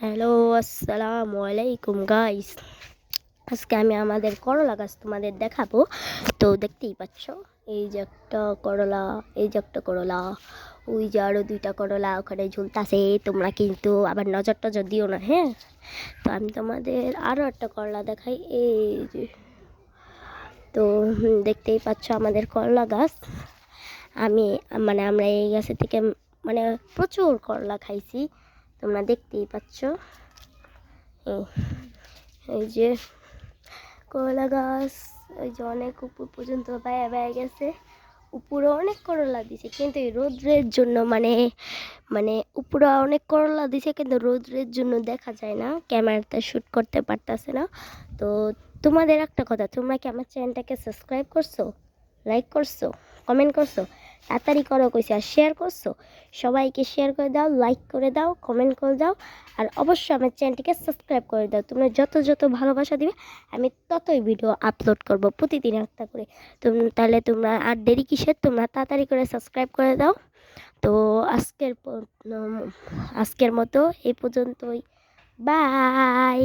Hello, আসসালামু আলাইকুম guys. আজকে আমি আমাদের করলা গাছ তোমাদের দেখাবো। তো দেখতেই পাচ্ছ, এই যে একটা করলা, এই যে একটা করলা, ওই যে আরও দুইটা করলা ওখানে ঝুলতাছে। তোমরা কিন্তু আবার নজর টজর দিও না, হ্যাঁ। তো আমি তোমাদের আরও একটা করলা দেখাই, এই যে। তো দেখতেই পাচ্ছ আমাদের করলা গাছ। আমি আমরা এই গাছের থেকে মানে প্রচুর করলা খাইছি, তোমরা দেখতেই পাচ্ছ। এই যে করলা গাছ, ওই যে অনেক উপর পর্যন্ত বেয়ে বেয়ে গেছে। উপরে অনেক করলা দিছে, কিন্তু এই রোদ্রের জন্য মানে উপরে অনেক করলা দিছে, কিন্তু রোদ্রের জন্য দেখা যায় না, ক্যামেরাতে শ্যুট করতে পারতেছে না। তো তোমাদের একটা কথা, তোমরা কি আমার চ্যানেলটাকে সাবস্ক্রাইব করছো, লাইক করছো, কমেন্ট করছো? তাড়াতাড়ি করো কইছি। আর শেয়ার করছো? সবাইকে শেয়ার করে দাও, লাইক করে দাও, কমেন্ট করে দাও। আর অবশ্যই আমার চ্যানেলটিকে সাবস্ক্রাইব করে দাও। তোমরা যত ভালোবাসা দিবে আমি ততই ভিডিও আপলোড করব, প্রতিদিন একটা করে। তাহলে তোমরা আর দেরি কিসের, তোমরা তাড়াতাড়ি করে সাবস্ক্রাইব করে দাও। তো আজকের মতো এই পর্যন্তই। বাই।